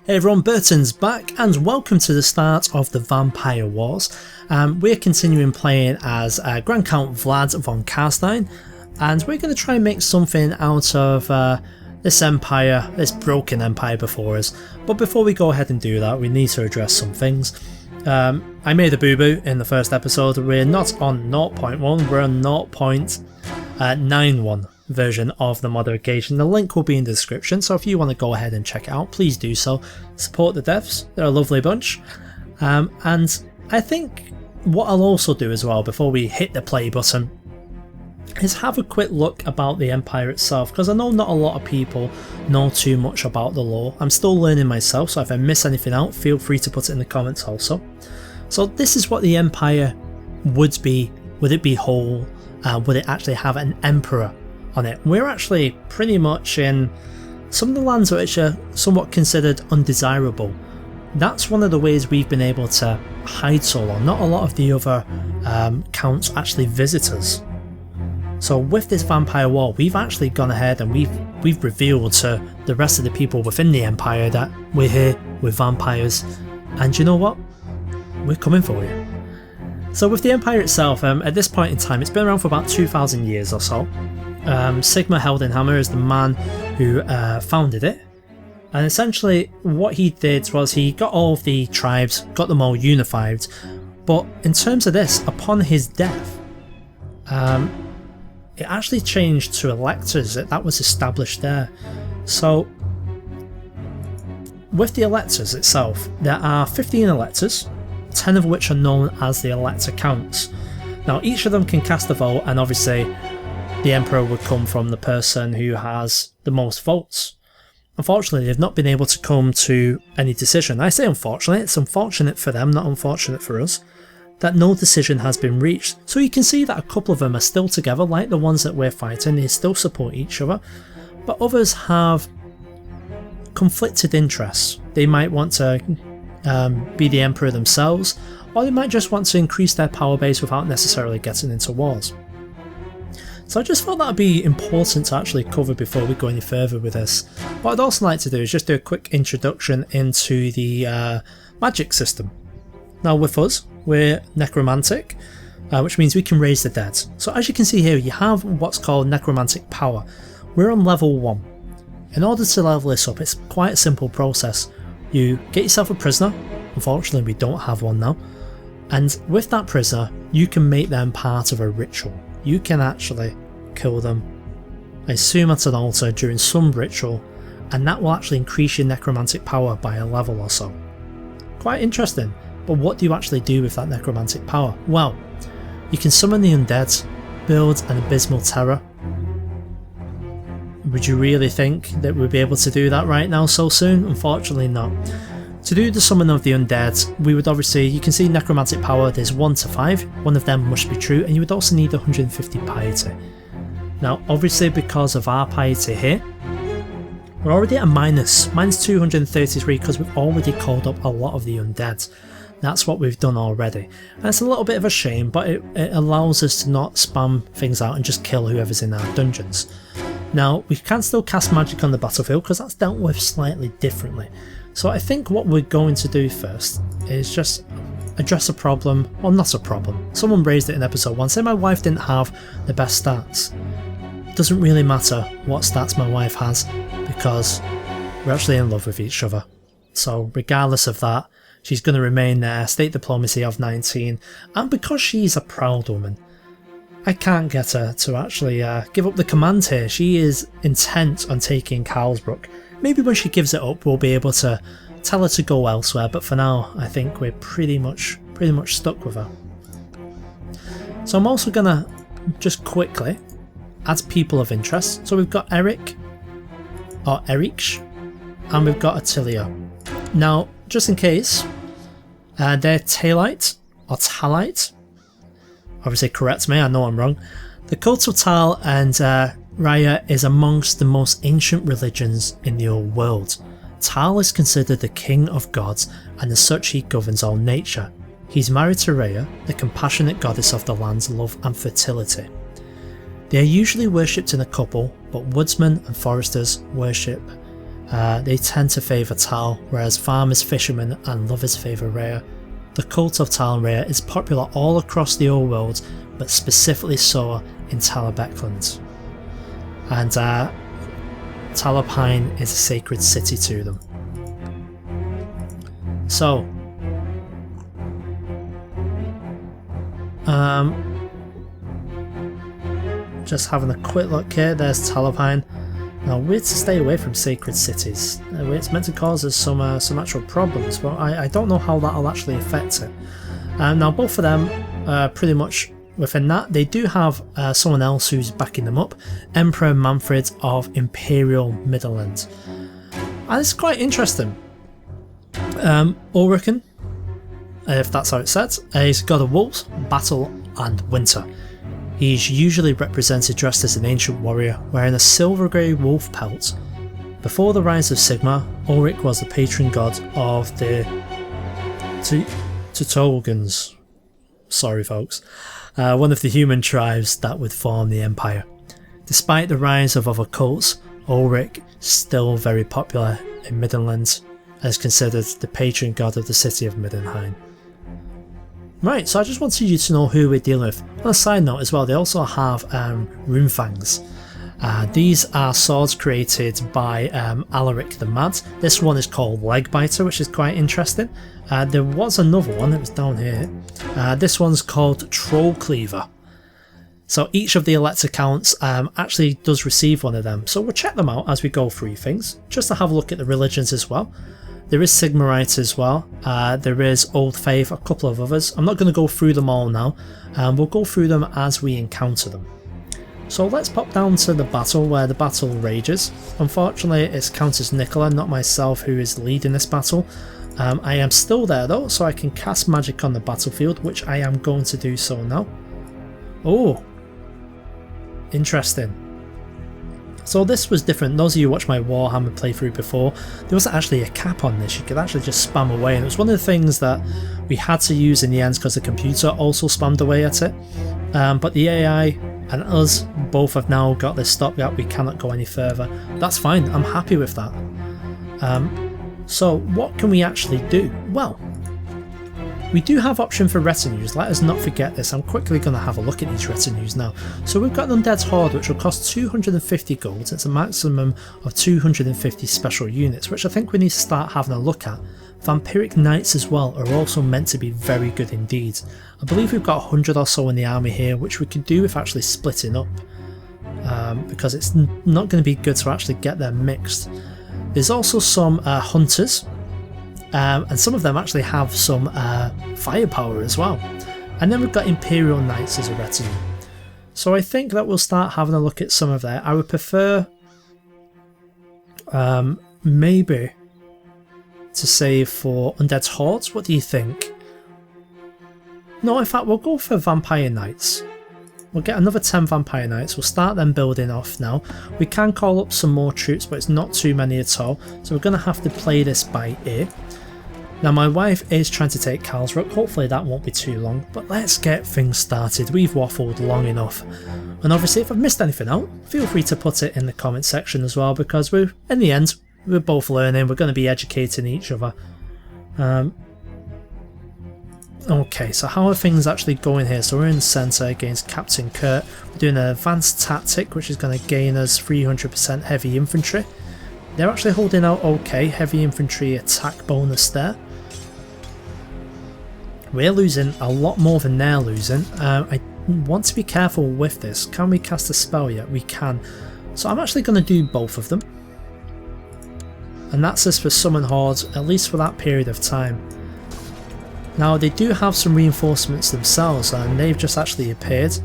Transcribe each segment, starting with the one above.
Hey everyone, Burton's back and welcome to the start of the Vampire Wars. We're continuing playing as Grand Count Vlad von Carstein, and we're going to try and make something out of this empire, this broken empire before us. But before we go ahead and do that, we need to address some things. I made a boo-boo in the first episode. We're not on 0.1, we're on 0.91 version of the modification. The link will be in the description, so if you want to go ahead and check it out, please do so. Support the devs, they're a lovely bunch. And I think what I'll also do as well before we hit the play button is have a quick look about the Empire itself, because I know not a lot of people know too much about the lore. I'm still learning myself, so if I miss anything out, feel free to put it in the comments also. So this is what the Empire would be. Would it be whole? Would it actually have an emperor on it? We're actually pretty much in some of the lands which are somewhat considered undesirable. That's one of the ways we've been able to hide so long. Not a lot of the other counts actually visit us. So with this vampire war, we've actually gone ahead and we've revealed to the rest of the people within the Empire that we're here with vampires, and you know what? We're coming for you. So with the Empire itself, at this point in time, it's been around for about 2,000 years or so. Sigmar Heldenhammer is the man who founded it, and essentially what he did was he got all of the tribes, got them all unified, but in terms of this, upon his death, it actually changed to electors. That was established there. So with the electors itself, there are 15 electors, 10 of which are known as the elector counts. Now each of them can cast a vote, and obviously the emperor would come from the person who has the most votes. Unfortunately, they've not been able to come to any decision. I say unfortunately, it's unfortunate for them, not unfortunate for us, that no decision has been reached. So you can see that a couple of them are still together, like the ones that we're fighting. They still support each other, but others have conflicted interests. They might want to be the emperor themselves, or they might just want to increase their power base without necessarily getting into wars. So I just thought that would be important to actually cover before we go any further with this. What I'd also like to do is just do a quick introduction into the magic system. Now with us, we're necromantic, which means we can raise the dead. So as you can see here, you have what's called necromantic power. We're on level 1. In order to level this up, it's quite a simple process. You get yourself a prisoner. Unfortunately, we don't have one now. And with that prisoner, you can make them part of a ritual. You can actually kill them, I assume at an altar during some ritual, and that will actually increase your necromantic power by a level or so. Quite interesting, but what do you actually do with that necromantic power? Well, you can summon the undead, build an abysmal terror. Would you really think that we'd be able to do that right now so soon? Unfortunately not. To do the summon of the undead, we would obviously, you can see necromantic power, there's 1 to 5, one of them must be true, and you would also need 150 piety. Now obviously because of our piety here, we're already at a minus 233 because we've already called up a lot of the undead. That's what we've done already. And it's a little bit of a shame, but it allows us to not spam things out and just kill whoever's in our dungeons. Now we can still cast magic on the battlefield because that's dealt with slightly differently. So I think what we're going to do first is just address a problem, well not a problem. Someone raised it in episode 1, say my wife didn't have the best stats. It doesn't really matter what stats my wife has because we're actually in love with each other. So regardless of that, she's going to remain there, state diplomacy of 19, and because she's a proud woman, I can't get her to actually give up the command here. She is intent on taking Carlsbrook. Maybe when she gives it up we'll be able to tell her to go elsewhere, but for now I think we're pretty much stuck with her. So I'm also gonna just quickly add people of interest. So we've got Eric, or Erich, and we've got Attilio. Now just in case, they're Talite or Talite. Obviously correct me, I know I'm wrong. The cult of Tal and Raya is amongst the most ancient religions in the old world. Tal is considered the king of gods, and as such he governs all nature. He's married to Raya, the compassionate goddess of the land's love and fertility. They are usually worshipped in a couple, but woodsmen and foresters worship They tend to favour Tal, whereas farmers, fishermen and lovers favour Rhea. The cult of Tal and Rhea is popular all across the old world, but specifically so in Talabecland. And Talapine is a sacred city to them. So, just having a quick look here, there's Talapine. Now we're to stay away from sacred cities. It's meant to cause us some actual problems, but I don't know how that'll actually affect it. Now both of them pretty much within that. They do have someone else who's backing them up, Emperor Manfred of Imperial Midland. And it's quite interesting. Ulriken, if that's how it's said, he's god of wolves, battle and winter. He's usually represented dressed as an ancient warrior, wearing a silver grey wolf pelt. Before the rise of Sigmar, Ulrich was the patron god of the Teutogans. Sorry folks. One of the human tribes that would form the empire. Despite the rise of other cults, Ulrich is still very popular in Middenland, as considered the patron god of the city of Middenheim. Right, so I just wanted you to know who we're dealing with. On a side note as well, they also have Runefangs. These are swords created by Alaric the Mad. This one is called Legbiter, which is quite interesting. There was another one, it was down here. This one's called Troll Cleaver. So each of the elect accounts actually does receive one of them. So we'll check them out as we go through things, just to have a look at the religions as well. There is Sigmarite as well, there is Old Faith, a couple of others. I'm not going to go through them all now, we'll go through them as we encounter them. So let's pop down to the battle where the battle rages. Unfortunately it's Countess Nicola, not myself, who is leading this battle. I am still there though, so I can cast magic on the battlefield, which I am going to do so now. Oh, interesting. So this was different. Those of you who watched my Warhammer playthrough before, there wasn't actually a cap on this. You could actually just spam away, and it was one of the things that we had to use in the end because the computer also spammed away at it. But the AI and us both have now got this stopgap. We cannot go any further. That's fine. I'm happy with that. So what can we actually do? Well, we do have option for Retinues, let us not forget this. I'm quickly going to have a look at these Retinues now. So we've got Undead's Horde, which will cost 250 gold. It's a maximum of 250 special units, which I think we need to start having a look at. Vampiric Knights as well are also meant to be very good indeed. I believe we've got 100 or so in the army here, which we could do with actually splitting up. Because it's not going to be good to actually get them mixed. There's also some Hunters. And some of them actually have some firepower as well. And then we've got Imperial Knights as a retinue. So I think that we'll start having a look at some of that. I would prefer maybe to save for Undead's Hordes. What do you think? No, in fact we'll go for Vampire Knights. We'll get another 10 Vampire Knights, we'll start them building off now. We can call up some more troops, but it's not too many at all, so we're going to have to play this by ear. Now my wife is trying to take Karlsruhe, hopefully that won't be too long, but let's get things started. We've waffled long enough. And obviously if I've missed anything out, feel free to put it in the comment section as well, because we're, in the end, we're both learning, we're going to be educating each other. Okay, so how are things actually going here? So we're in the centre against Captain Kurt. We're doing an advanced tactic, which is going to gain us 300% heavy infantry. They're actually holding out okay, heavy infantry attack bonus there. We're losing a lot more than they're losing. I want to be careful with this. Can we cast a spell yet? We can. So I'm actually going to do both of them. And that's us for Summon Hordes, at least for that period of time. Now they do have some reinforcements themselves and they've just actually appeared.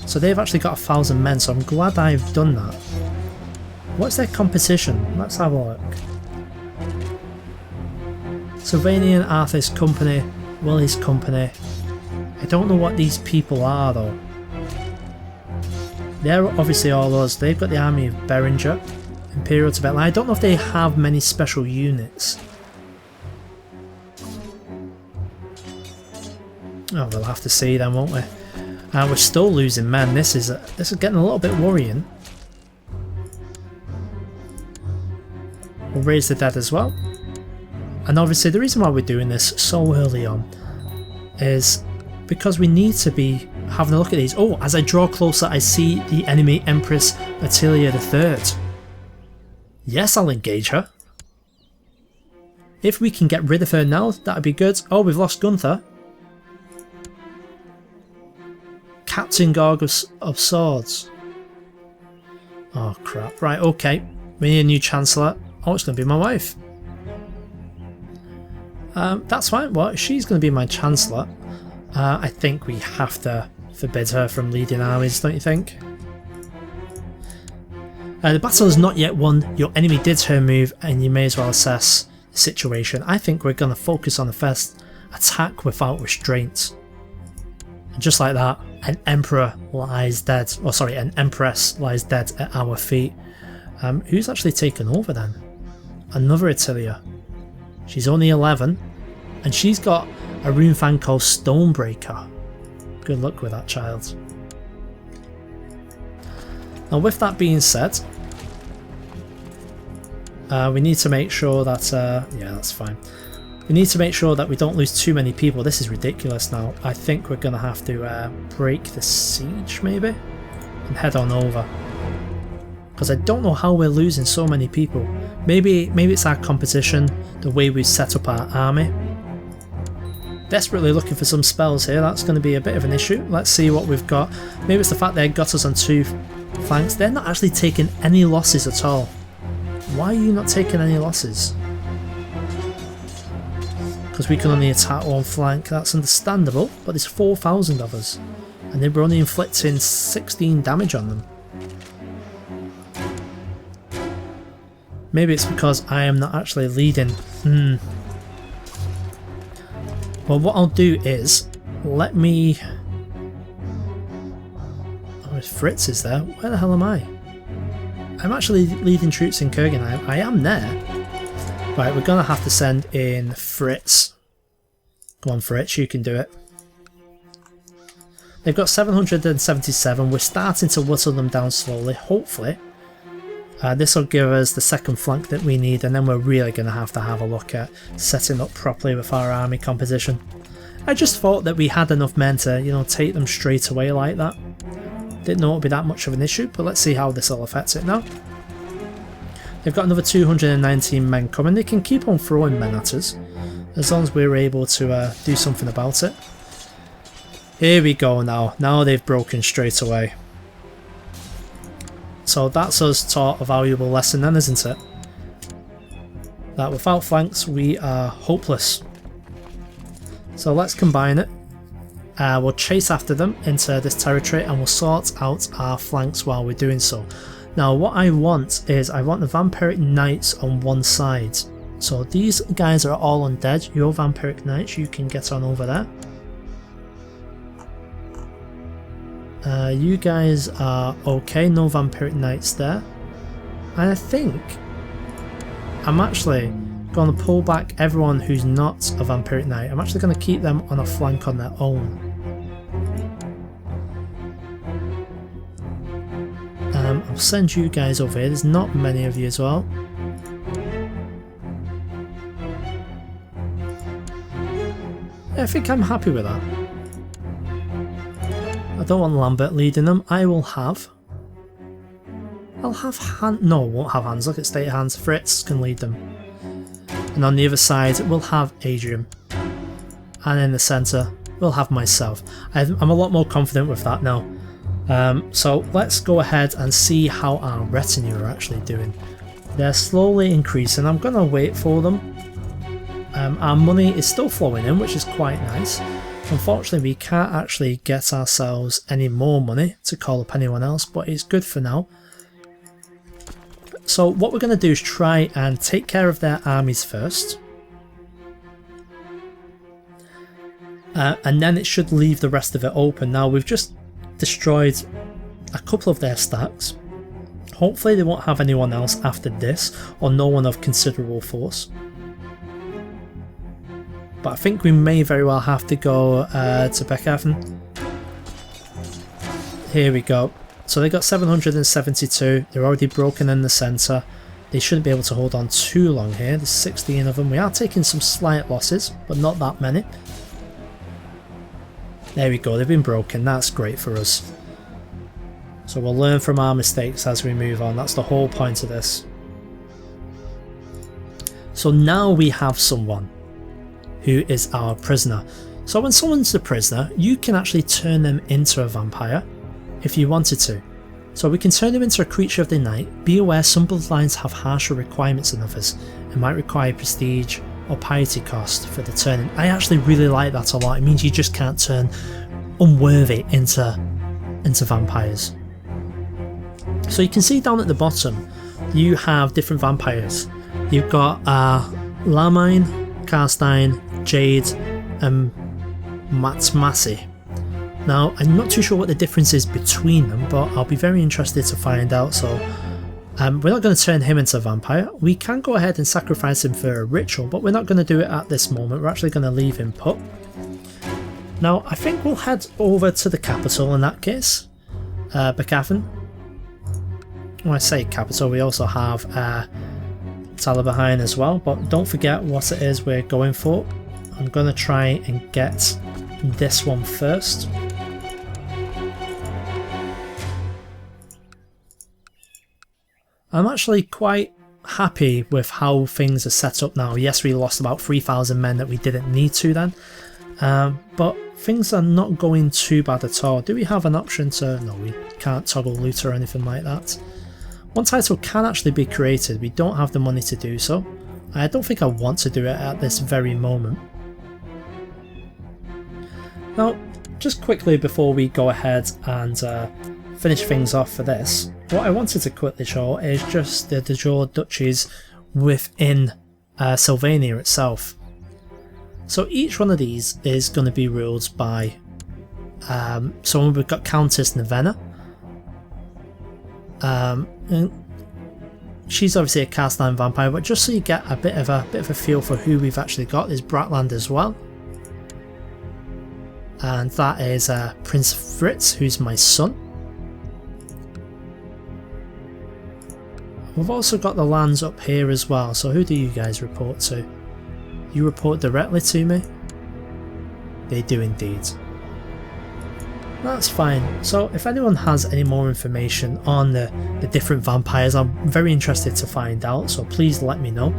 So they've actually got 1,000 men, so I'm glad I've done that. What's their competition? Let's have a look. Sylvanian Arthur's company, Willie's company. I don't know what these people are though. They're obviously all us. They've got the army of Beringer, Imperial Tibet. I don't know if they have many special units. Oh, we'll have to see then, won't we? We're still losing men. This is getting a little bit worrying. We'll raise the dead as well. And obviously the reason why we're doing this so early on is because we need to be having a look at these. Oh, as I draw closer I see the enemy Empress Attilia III. Yes, I'll engage her. If we can get rid of her now, that'd be good. Oh, we've lost Gunther. Captain Garg of Swords. Oh crap. Right, okay. We need a new Chancellor. Oh, it's going to be my wife. That's fine. Well, she's going to be my Chancellor. I think we have to forbid her from leading armies, don't you think? The battle is not yet won. Your enemy did her move and you may as well assess the situation. I think we're going to focus on the first attack without restraint. And just like that, an Emperor lies dead. Oh, sorry, an Empress lies dead at our feet. Who's actually taken over then? Another Attilia. She's only 11 and she's got a runefang called Stonebreaker. Good luck with that, child. Now with that being said, we need to make sure that, yeah, that's fine. We need to make sure that we don't lose too many people. This is ridiculous now. I think we're going to have to break the siege maybe and head on over. Because I don't know how we're losing so many people. Maybe it's our composition, the way we set up our army. Desperately looking for some spells here, that's going to be a bit of an issue. Let's see what we've got. Maybe it's the fact they got us on 2 flanks. They're not actually taking any losses at all. Why are you not taking any losses? Because we can only attack 1 flank, that's understandable, but there's 4,000 of us. And they were only inflicting 16 damage on them. Maybe it's because I am not actually leading. Well, what I'll do is, let me... Oh, Fritz is there. Where the hell am I? I'm actually leading troops in Kurganheim. I am there. Right, we're going to have to send in Fritz. Come on, Fritz, you can do it. They've got 777. We're starting to whittle them down slowly, hopefully. This will give us the second flank that we need, and then we're really going to have a look at setting up properly with our army composition. I just thought that we had enough men to, you know, take them straight away like that. Didn't know it would be that much of an issue, but let's see how this will affect it now. They've got another 219 men coming. They can keep on throwing men at us, as long as we're able to do something about it. Here we go now. Now they've broken straight away. So that's us taught a valuable lesson then, isn't it? That without flanks we are hopeless. So let's combine it. We'll chase after them into this territory and we'll sort out our flanks while we're doing so. Now what I want is, I want the Vampiric Knights on one side. So these guys are all undead. Your Vampiric Knights, you can get on over there. You guys are okay, no Vampiric Knights there. And I think I'm actually going to pull back everyone who's not a Vampiric Knight. I'm actually going to keep them on a flank on their own. I'll send you guys over here. There's not many of you as well. Yeah, I think I'm happy with that. I don't want Lambert leading them. I'll have Hans. No, I won't have Hans. Look at State Hans. Fritz can lead them. And on the other side, we'll have Adrian. And in the centre, we'll have myself. I'm a lot more confident with that now. So let's go ahead and see how our retinue are actually doing. They're slowly increasing. I'm going to wait for them. Our money is still flowing in, which is quite nice. Unfortunately, we can't actually get ourselves any more money to call up anyone else, but it's good for now. So what we're going to do is try and take care of their armies first. And then it should leave the rest of it open. Now we've just destroyed a couple of their stacks. Hopefully they won't have anyone else after this, or no one of considerable force. But I think we may very well have to go to Beckhaven. Here we go. So they got 772, they're already broken in the centre. They shouldn't be able to hold on too long here. There's 16 of them. We are taking some slight losses, but not that many. There we go, they've been broken. That's great for us. So we'll learn from our mistakes as we move on. That's the whole point of this. So now we have someone who is our prisoner. So when someone's a prisoner, you can actually turn them into a vampire if you wanted to. So we can turn them into a creature of the night. Be aware some bloodlines have harsher requirements than others. It might require prestige or piety cost for the turning. I actually really like that a lot. It means you just can't turn unworthy into vampires. So you can see down at the bottom, you have different vampires. You've got Lamine, Carstein, Jade, and Matmasi. Now, I'm not too sure what the difference is between them, but I'll be very interested to find out. So we're not going to turn him into a vampire. We can go ahead and sacrifice him for a ritual, but we're not going to do it at this moment. We're actually going to leave him put. Now, I think we'll head over to the capital in that case, Gavin. When I say capital, we also have Taliban as well, but don't forget what it is we're going for. I'm going to try and get this one first. I'm actually quite happy with how things are set up now. Yes, we lost about 3,000 men that we didn't need to then, but things are not going too bad at all. Do we have an option to... No, we can't toggle loot or anything like that. One title can actually be created. We don't have the money to do so. I don't think I want to do it at this very moment. Now, just quickly before we go ahead and finish things off for this, what I wanted to quickly show is just the de jure duchies within Sylvania itself. So each one of these is going to be ruled by so we've got Countess Nevena. And she's obviously a Carstein Vampire, but just so you get a bit of a feel for who we've actually got, there's Bratland as well. And that is Prince Fritz, who's my son. We've also got the lands up here as well, so who do you guys report to? You report directly to me? They do indeed. That's fine. So if anyone has any more information on the different vampires, I'm very interested to find out, so please let me know.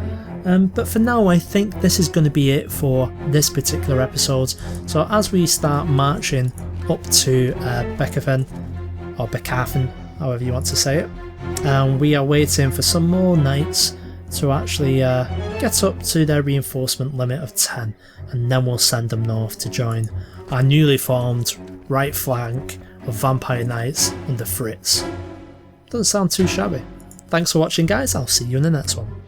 But for now, I think this is going to be it for this particular episode. So as we start marching up to Beethoven, or Beethoven, however you want to say it, we are waiting for some more knights to actually get up to their reinforcement limit of 10, and then we'll send them north to join our newly formed right flank of Vampire Knights under Fritz. Doesn't sound too shabby. Thanks for watching, guys. I'll see you in the next one.